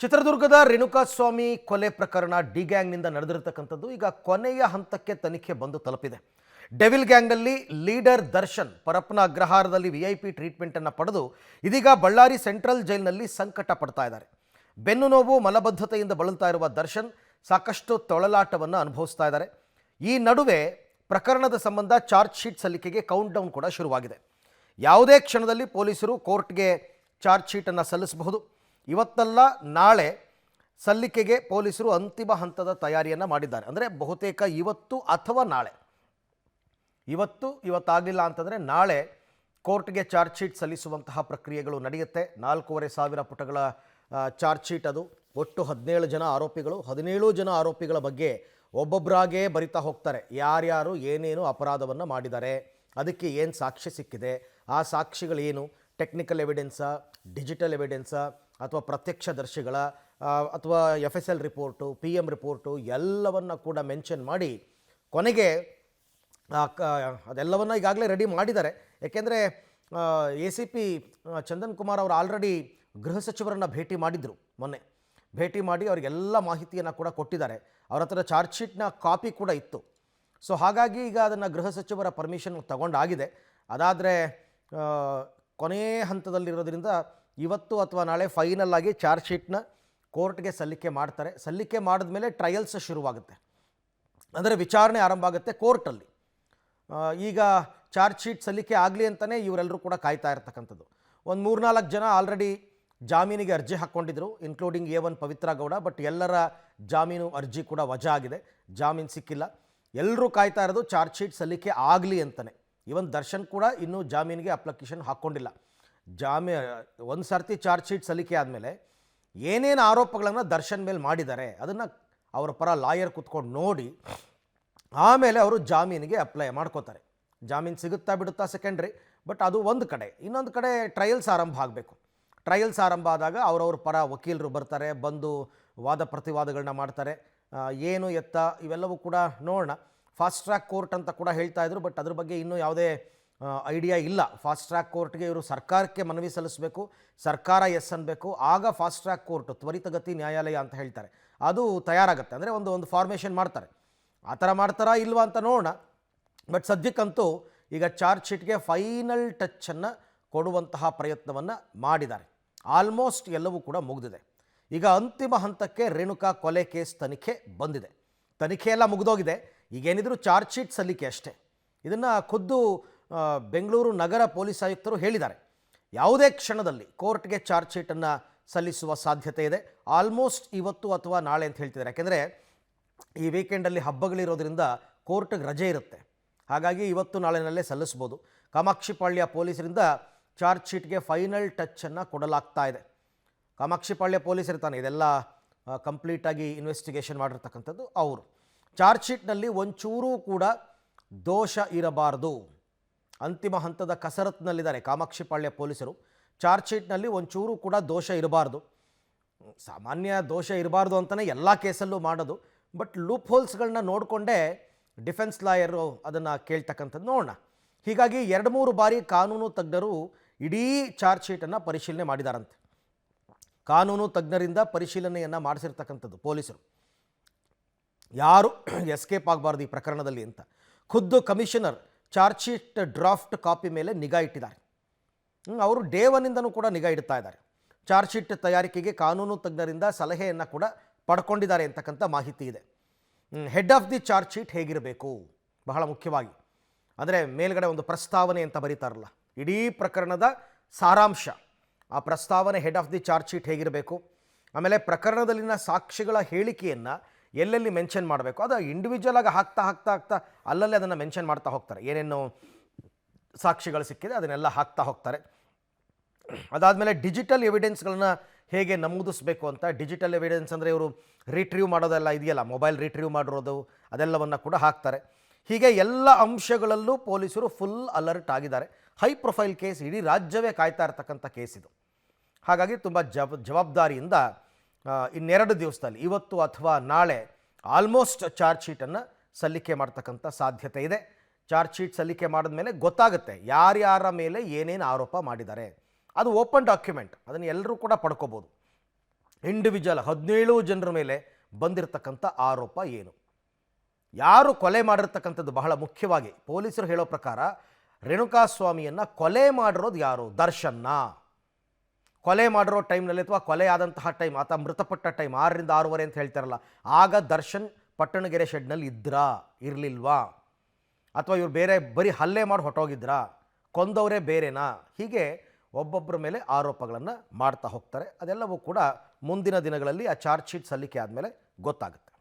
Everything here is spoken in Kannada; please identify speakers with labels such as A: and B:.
A: ಚಿತ್ರದುರ್ಗದ ರೇಣುಕಾಸ್ವಾಮಿ ಕೊಲೆ ಪ್ರಕರಣ ಡಿ ಗ್ಯಾಂಗ್ನಿಂದ ನಡೆದಿರತಕ್ಕಂಥದ್ದು ಈಗ ಕೊನೆಯ ಹಂತಕ್ಕೆ ತನಿಖೆ ಬಂದು ತಲುಪಿದೆ. ಡೆವಿಲ್ ಗ್ಯಾಂಗ್ನಲ್ಲಿ ಲೀಡರ್ ದರ್ಶನ್ ಪರಪ್ಪನ ಅಗ್ರಹಾರದಲ್ಲಿ ವಿಐಪಿ ಟ್ರೀಟ್ಮೆಂಟನ್ನು ಪಡೆದು ಇದೀಗ ಬಳ್ಳಾರಿ ಸೆಂಟ್ರಲ್ ಜೈಲಿನಲ್ಲಿ ಸಂಕಟ ಪಡ್ತಾ ಇದ್ದಾರೆ. ಬೆನ್ನು ನೋವು ಮಲಬದ್ಧತೆಯಿಂದ ಬಳಲ್ತಾ ಇರುವ ದರ್ಶನ್ ಸಾಕಷ್ಟು ತೊಳಲಾಟವನ್ನು ಅನುಭವಿಸ್ತಾ ಇದ್ದಾರೆ. ಈ ನಡುವೆ ಪ್ರಕರಣದ ಸಂಬಂಧ ಚಾರ್ಜ್ ಶೀಟ್ ಸಲ್ಲಿಕೆಗೆ ಕೌಂಟ್ ಡೌನ್ ಕೂಡ ಶುರುವಾಗಿದೆ. ಯಾವುದೇ ಕ್ಷಣದಲ್ಲಿ ಪೊಲೀಸರು ಕೋರ್ಟ್ಗೆ ಚಾರ್ಜ್ ಶೀಟನ್ನು ಸಲ್ಲಿಸಬಹುದು. ಇವತ್ತಲ್ಲ ನಾಳೆ ಸಲ್ಲಿಕೆಗೆ ಪೊಲೀಸರು ಅಂತಿಮ ಹಂತದ ತಯಾರಿಯನ್ನು ಮಾಡಿದ್ದಾರೆ. ಅಂದರೆ ಬಹುತೇಕ ಇವತ್ತು ಅಥವಾ ನಾಳೆ, ಇವತ್ತಾಗಲಿಲ್ಲ ಅಂತಂದರೆ ನಾಳೆ ಕೋರ್ಟ್ಗೆ ಚಾರ್ಜ್ ಶೀಟ್ ಸಲ್ಲಿಸುವಂತಹ ಪ್ರಕ್ರಿಯೆಗಳು ನಡೆಯುತ್ತೆ. 4,500 ಪುಟಗಳ ಚಾರ್ಜ್ ಶೀಟ್ ಅದು. ಒಟ್ಟು 17 ಜನ ಆರೋಪಿಗಳು. 17 ಜನ ಆರೋಪಿಗಳ ಬಗ್ಗೆ ಒಬ್ಬೊಬ್ಬರಾಗೇ ಬರಿತಾ ಹೋಗ್ತಾರೆ. ಯಾರ್ಯಾರು ಏನೇನು ಅಪರಾಧವನ್ನು ಮಾಡಿದ್ದಾರೆ, ಅದಕ್ಕೆ ಏನು ಸಾಕ್ಷ್ಯ ಸಿಕ್ಕಿದೆ, ಆ ಸಾಕ್ಷಿಗಳೇನು, ಟೆಕ್ನಿಕಲ್ ಎವಿಡೆನ್ಸಾ, ಡಿಜಿಟಲ್ ಎವಿಡೆನ್ಸಾ, ಅಥವಾ ಪ್ರತ್ಯಕ್ಷದರ್ಶಿಗಳ ಅಥವಾ FSL ರಿಪೋರ್ಟು, PM ರಿಪೋರ್ಟು ಎಲ್ಲವನ್ನು ಕೂಡ ಮೆನ್ಷನ್ ಮಾಡಿ ಕೊನೆಗೆ ಅದೆಲ್ಲವನ್ನು ಈಗಾಗಲೇ ರೆಡಿ ಮಾಡಿದ್ದಾರೆ. ಏಕೆಂದರೆ ACP ಚಂದನ್ ಕುಮಾರ್ ಅವರು ಆಲ್ರೆಡಿ ಗೃಹ ಸಚಿವರನ್ನು ಭೇಟಿ ಮಾಡಿದರು. ಮೊನ್ನೆ ಭೇಟಿ ಮಾಡಿ ಅವರಿಗೆಲ್ಲ ಮಾಹಿತಿಯನ್ನು ಕೂಡ ಕೊಟ್ಟಿದ್ದಾರೆ. ಅವ್ರ ಹತ್ರ ಚಾರ್ಜ್ ಶೀಟ್ನ ಕಾಪಿ ಕೂಡ ಇತ್ತು. ಸೊ ಹಾಗಾಗಿ ಈಗ ಅದನ್ನು ಗೃಹ ಸಚಿವರ ಪರ್ಮಿಷನ್ ತಗೊಂಡಾಗಿದೆ. ಅದಾದರೆ ಕೊನೆಯ ಹಂತದಲ್ಲಿರೋದ್ರಿಂದ ಇವತ್ತು ಅಥವಾ ನಾಳೆ ಫೈನಲ್ ಆಗಿ ಚಾರ್ಜ್ ಶೀಟ್ನ ಕೋರ್ಟ್ಗೆ ಸಲ್ಲಿಕೆ ಮಾಡ್ತಾರೆ. ಸಲ್ಲಿಕೆ ಮಾಡಿದ್ಮೇಲೆ ಟ್ರಯಲ್ಸ್ ಶುರುವಾಗುತ್ತೆ. ಅಂದರೆ ವಿಚಾರಣೆ ಆರಂಭ ಆಗುತ್ತೆ ಕೋರ್ಟಲ್ಲಿ. ಈಗ ಚಾರ್ಜ್ ಶೀಟ್ ಸಲ್ಲಿಕೆ ಆಗಲಿ ಅಂತಲೇ ಇವರೆಲ್ಲರೂ ಕೂಡ ಕಾಯ್ತಾ ಇರ್ತಕ್ಕಂಥದ್ದು. ಒಂದು 3-4 ಜನ ಆಲ್ರೆಡಿ ಜಾಮೀನಿಗೆ ಅರ್ಜಿ ಹಾಕ್ಕೊಂಡಿದ್ರು, including A1 Pavithra Gowda. But ಎಲ್ಲರ ಜಾಮೀನು ಅರ್ಜಿ ಕೂಡ ವಜಾ ಆಗಿದೆ, ಜಾಮೀನು ಸಿಕ್ಕಿಲ್ಲ. ಎಲ್ಲರೂ ಕಾಯ್ತಾ ಇರೋದು ಚಾರ್ಜ್ ಶೀಟ್ ಸಲ್ಲಿಕೆ ಆಗಲಿ ಅಂತಲೇ. ಇವನ್ ದರ್ಶನ್ ಕೂಡ ಇನ್ನೂ ಜಾಮೀನಿಗೆ ಅಪ್ಲಿಕೇಶನ್ ಹಾಕ್ಕೊಂಡಿಲ್ಲ. ಒಂದು ಸರ್ತಿ ಚಾರ್ಜ್ ಶೀಟ್ ಸಲ್ಲಿಕೆ ಆದಮೇಲೆ ಏನೇನು ಆರೋಪಗಳನ್ನು ದರ್ಶನ್ ಮೇಲೆ ಮಾಡಿದ್ದಾರೆ ಅದನ್ನು ಅವರ ಪರ ಲಾಯರ್ ಕೂತ್ಕೊಂಡು ನೋಡಿ ಆಮೇಲೆ ಅವರು ಜಾಮೀನಿಗೆ ಅಪ್ಲೈ ಮಾಡ್ಕೋತಾರೆ. ಜಾಮೀನು ಸಿಗುತ್ತಾ ಬಿಡುತ್ತಾ ಸೆಕೆಂಡ್ರಿ. ಬಟ್ ಅದು ಒಂದು ಕಡೆ. ಇನ್ನೊಂದು ಕಡೆ ಟ್ರಯಲ್ಸ್ ಆರಂಭ ಆಗಬೇಕು. ಟ್ರಯಲ್ಸ್ ಆರಂಭ ಆದಾಗ ಅವರವ್ರ ಪರ ವಕೀಲರು ಬರ್ತಾರೆ, ಬಂದು ವಾದ ಪ್ರತಿವಾದಗಳನ್ನ ಮಾಡ್ತಾರೆ. ಏನು ಎತ್ತ ಇವೆಲ್ಲವೂ ಕೂಡ ನೋಡೋಣ. ಫಾಸ್ಟ್ ಟ್ರ್ಯಾಕ್ ಕೋರ್ಟ್ ಅಂತ ಕೂಡ ಹೇಳ್ತಾ ಇದ್ರು. ಬಟ್ ಅದ್ರ ಬಗ್ಗೆ ಇನ್ನೂ ಯಾವುದೇ ಐಡಿಯಾ ಇಲ್ಲ. ಫಾಸ್ಟ್ ಟ್ರ್ಯಾಕ್ ಕೋರ್ಟ್ಗೆ ಇವರು ಸರ್ಕಾರಕ್ಕೆ ಮನವಿ ಸಲ್ಲಿಸಬೇಕು, ಸರ್ಕಾರ ಎಸ್ ಅನ್ನಬೇಕು, ಆಗ ಫಾಸ್ಟ್ ಟ್ರ್ಯಾಕ್ ಕೋರ್ಟ್ ತ್ವರಿತಗತಿ ನ್ಯಾಯಾಲಯ ಅಂತ ಹೇಳ್ತಾರೆ, ಅದು ತಯಾರಾಗುತ್ತೆ. ಅಂದರೆ ಒಂದು ಫಾರ್ಮೇಷನ್ ಮಾಡ್ತಾರೆ. ಆ ಥರ ಮಾಡ್ತಾರಾ ಇಲ್ವಾ ಅಂತ ನೋಡೋಣ. ಬಟ್ ಸದ್ಯಕ್ಕಂತೂ ಈಗ ಚಾರ್ಜ್ ಶೀಟ್ಗೆ ಫೈನಲ್ ಟಚ್ಚನ್ನು ಕೊಡುವಂತಹ ಪ್ರಯತ್ನವನ್ನು ಮಾಡಿದ್ದಾರೆ. ಆಲ್ಮೋಸ್ಟ್ ಎಲ್ಲವೂ ಕೂಡ ಮುಗಿದಿದೆ. ಈಗ ಅಂತಿಮ ಹಂತಕ್ಕೆ ರೇಣುಕಾ ಕೊಲೆ ಕೇಸ್ ತನಿಖೆ ಬಂದಿದೆ. ತನಿಖೆ ಎಲ್ಲ ಮುಗಿದೋಗಿದೆ. ಈಗೇನಿದ್ರು ಚಾರ್ಜ್ ಶೀಟ್ ಸಲ್ಲಿಕೆ ಅಷ್ಟೇ. ಇದನ್ನು ಖುದ್ದು ಬೆಂಗಳೂರು ನಗರ ಪೊಲೀಸ್ ಆಯುಕ್ತರು ಹೇಳಿದ್ದಾರೆ. ಯಾವುದೇ ಕ್ಷಣದಲ್ಲಿ ಕೋರ್ಟ್ಗೆ ಚಾರ್ಜ್ ಶೀಟನ್ನು ಸಲ್ಲಿಸುವ ಸಾಧ್ಯತೆ ಇದೆ. ಆಲ್ಮೋಸ್ಟ್ ಇವತ್ತು ಅಥವಾ ನಾಳೆ ಅಂತ ಹೇಳ್ತಿದ್ದಾರೆ. ಯಾಕೆಂದರೆ ಈ ವೀಕೆಂಡಲ್ಲಿ ಹಬ್ಬಗಳಿರೋದ್ರಿಂದ ಕೋರ್ಟ್ಗೆ ರಜೆ ಇರುತ್ತೆ. ಹಾಗಾಗಿ ಇವತ್ತು ನಾಳೆನಲ್ಲೇ ಸಲ್ಲಿಸ್ಬೋದು. ಕಾಮಾಕ್ಷಿಪಾಳ್ಯ ಪೊಲೀಸರಿಂದ ಚಾರ್ಜ್ ಶೀಟ್ಗೆ ಫೈನಲ್ ಟಚ್ಚನ್ನು ಕೊಡಲಾಗ್ತಾ ಇದೆ. ಕಾಮಾಕ್ಷಿಪಾಳ್ಯ ಪೊಲೀಸ್ ಇರ್ತಾನೆ ಇದೆಲ್ಲ ಕಂಪ್ಲೀಟಾಗಿ ಇನ್ವೆಸ್ಟಿಗೇಷನ್ ಮಾಡಿರ್ತಕ್ಕಂಥದ್ದು ಅವರು. ಚಾರ್ಜ್ ಶೀಟ್ನಲ್ಲಿ ಒಂಚೂರೂ ಕೂಡ ದೋಷ ಇರಬಾರ್ದು. ಅಂತಿಮ ಹಂತದ ಕಸರತ್ತಿನಲ್ಲಿದ್ದಾರೆ ಕಾಮಾಕ್ಷಿಪಾಳ್ಯ ಪೊಲೀಸರು. ಚಾರ್ಜ್ ಶೀಟ್ನಲ್ಲಿ ಒಂಚೂರು ಕೂಡ ದೋಷ ಇರಬಾರ್ದು. ಸಾಮಾನ್ಯ ದೋಷ ಇರಬಾರ್ದು ಅಂತಲೇ ಎಲ್ಲ ಕೇಸಲ್ಲೂ ಮಾಡೋದು. ಬಟ್ ಲೂಪ್ ಹೋಲ್ಸ್ಗಳನ್ನ ನೋಡಿಕೊಂಡೇ ಡಿಫೆನ್ಸ್ ಲಾಯರು ಅದನ್ನು ಕೇಳ್ತಕ್ಕಂಥದ್ದು ನೋಡೋಣ. ಹೀಗಾಗಿ 2-3 ಬಾರಿ ಕಾನೂನು ತಜ್ಞರು ಇಡೀ ಚಾರ್ಜ್ ಶೀಟನ್ನು ಪರಿಶೀಲನೆ ಮಾಡಿದಾರಂತೆ. ಕಾನೂನು ತಜ್ಞರಿಂದ ಪರಿಶೀಲನೆಯನ್ನು ಮಾಡಿಸಿರ್ತಕ್ಕಂಥದ್ದು ಪೊಲೀಸರು. ಯಾರು ಎಸ್ಕೇಪ್ ಆಗಬಾರ್ದು ಈ ಪ್ರಕರಣದಲ್ಲಿ ಅಂತ. ಖುದ್ದು commissioner charge sheet draft copy ಮೇಲೆ ನಿಗಾ ಇಟ್ಟಿದ್ದಾರೆ. ಅವರು ಡೇ 1ಇಂದನೂ ಕೂಡ ನಿಗಾ ಇಡ್ತಾ ಇದ್ದಾರೆ. ಚಾರ್ಜ್ ಶೀಟ್ ತಯಾರಿಕೆಗೆ ಕಾನೂನು ತಜ್ಞರಿಂದ ಸಲಹೆಯನ್ನು ಕೂಡ ಪಡ್ಕೊಂಡಿದ್ದಾರೆ ಅಂತಕ್ಕಂಥ ಮಾಹಿತಿ ಇದೆ. Head of the charge sheet ಹೇಗಿರಬೇಕು, ಬಹಳ ಮುಖ್ಯವಾಗಿ. ಅಂದರೆ ಮೇಲ್ಗಡೆ ಒಂದು ಪ್ರಸ್ತಾವನೆ ಅಂತ ಬರೀತಾರಲ್ಲ, ಇಡೀ ಪ್ರಕರಣದ ಸಾರಾಂಶ, ಆ ಪ್ರಸ್ತಾವನೆ head of the charge sheet ಹೇಗಿರಬೇಕು. ಆಮೇಲೆ ಪ್ರಕರಣದಲ್ಲಿನ ಸಾಕ್ಷಿಗಳ ಹೇಳಿಕೆಯನ್ನು ಎಲ್ಲೆಲ್ಲಿ ಮೆನ್ಷನ್ ಮಾಡಬೇಕು, ಅದು ಇಂಡಿವಿಜುವಲ್ ಆಗಿ ಹಾಕ್ತಾ ಅಲ್ಲಲ್ಲಿ ಅದನ್ನು ಮೆನ್ಷನ್ ಮಾಡ್ತಾ ಹೋಗ್ತಾರೆ. ಏನೇನು ಸಾಕ್ಷಿಗಳು ಸಿಕ್ಕಿದೆ ಅದನ್ನೆಲ್ಲ ಹಾಕ್ತಾ ಹೋಗ್ತಾರೆ. ಅದಾದಮೇಲೆ ಡಿಜಿಟಲ್ ಎವಿಡೆನ್ಸ್ಗಳನ್ನ ಹೇಗೆ ನಮೂದಿಸಬೇಕು ಅಂತ. ಡಿಜಿಟಲ್ ಎವಿಡೆನ್ಸ್ ಅಂದರೆ ಇವರು ರಿಟ್ರೀವ್ ಮಾಡೋದೆಲ್ಲ ಇದೆಯಲ್ಲ, ಮೊಬೈಲ್ ರಿಟ್ರೀವ್ ಮಾಡಿರೋದು ಅದೆಲ್ಲವನ್ನು ಕೂಡ ಹಾಕ್ತಾರೆ. ಹೀಗೆ ಎಲ್ಲ ಅಂಶಗಳಲ್ಲೂ ಪೊಲೀಸರು ಫುಲ್ ಅಲರ್ಟ್ ಆಗಿದ್ದಾರೆ. ಹೈ ಪ್ರೊಫೈಲ್ ಕೇಸ್, ಇಡೀ ರಾಜ್ಯವೇ ಕಾಯ್ತಾ ಇರ್ತಕ್ಕಂಥ ಕೇಸ್ ಇದು. ಹಾಗಾಗಿ ತುಂಬ ಜವಾಬ್ದಾರಿಯಿಂದ ಇನ್ನೆರಡು ದಿವಸದಲ್ಲಿ ಇವತ್ತು ಅಥವಾ ನಾಳೆ ಆಲ್ಮೋಸ್ಟ್ ಚಾರ್ಜ್ ಶೀಟನ್ನು ಸಲ್ಲಿಕೆ ಮಾಡ್ತಕ್ಕಂಥ ಸಾಧ್ಯತೆ ಇದೆ. ಚಾರ್ಜ್ ಶೀಟ್ ಸಲ್ಲಿಕೆ ಮಾಡಿದ ಮೇಲೆ ಗೊತ್ತಾಗುತ್ತೆ ಯಾರ್ಯಾರ ಮೇಲೆ ಏನೇನು ಆರೋಪ ಮಾಡಿದ್ದಾರೆ. ಅದು ಓಪನ್ ಡಾಕ್ಯುಮೆಂಟ್, ಅದನ್ನು ಎಲ್ಲರೂ ಕೂಡ ಪಡ್ಕೋಬೋದು. ಇಂಡಿವಿಜುವಲ್ 17 ಜನರ ಮೇಲೆ ಬಂದಿರತಕ್ಕಂಥ ಆರೋಪ ಏನು, ಯಾರು ಕೊಲೆ ಮಾಡಿರ್ತಕ್ಕಂಥದ್ದು ಬಹಳ ಮುಖ್ಯವಾಗಿ ಪೊಲೀಸರು ಹೇಳೋ ಪ್ರಕಾರ ರೇಣುಕಾಸ್ವಾಮಿಯನ್ನು ಕೊಲೆ ಮಾಡಿರೋದು ಯಾರು? ದರ್ಶನ್ನ. ಕೊಲೆ ಮಾಡಿರೋ ಟೈಮ್ನಲ್ಲಿ ಅಥವಾ ಕೊಲೆ ಆದಂತಹ ಟೈಮ್, ಆತ ಮೃತಪಟ್ಟ ಟೈಮ್ 6ರಿಂದ 6:30 ಅಂತ ಹೇಳ್ತಾರಲ್ಲ, ಆಗ ದರ್ಶನ್ ಪಟ್ಟಣಗೆರೆ ಶೆಡ್ನಲ್ಲಿ ಇರಲಿಲ್ವಾ? ಅಥವಾ ಇವ್ರು ಬೇರೆ ಬರೀ ಹಲ್ಲೆ ಮಾಡಿ ಹೊಟ್ಟೋಗಿದ್ರಾ? ಕೊಂದವರೇ ಬೇರೆನಾ? ಹೀಗೆ ಒಬ್ಬೊಬ್ಬರ ಮೇಲೆ ಆರೋಪಗಳನ್ನು ಮಾಡ್ತಾ ಹೋಗ್ತಾರೆ. ಅದೆಲ್ಲವೂ ಕೂಡ ಮುಂದಿನ ದಿನಗಳಲ್ಲಿ ಆ ಚಾರ್ಜ್ ಶೀಟ್ ಸಲ್ಲಿಕೆ ಆದಮೇಲೆ ಗೊತ್ತಾಗುತ್ತೆ.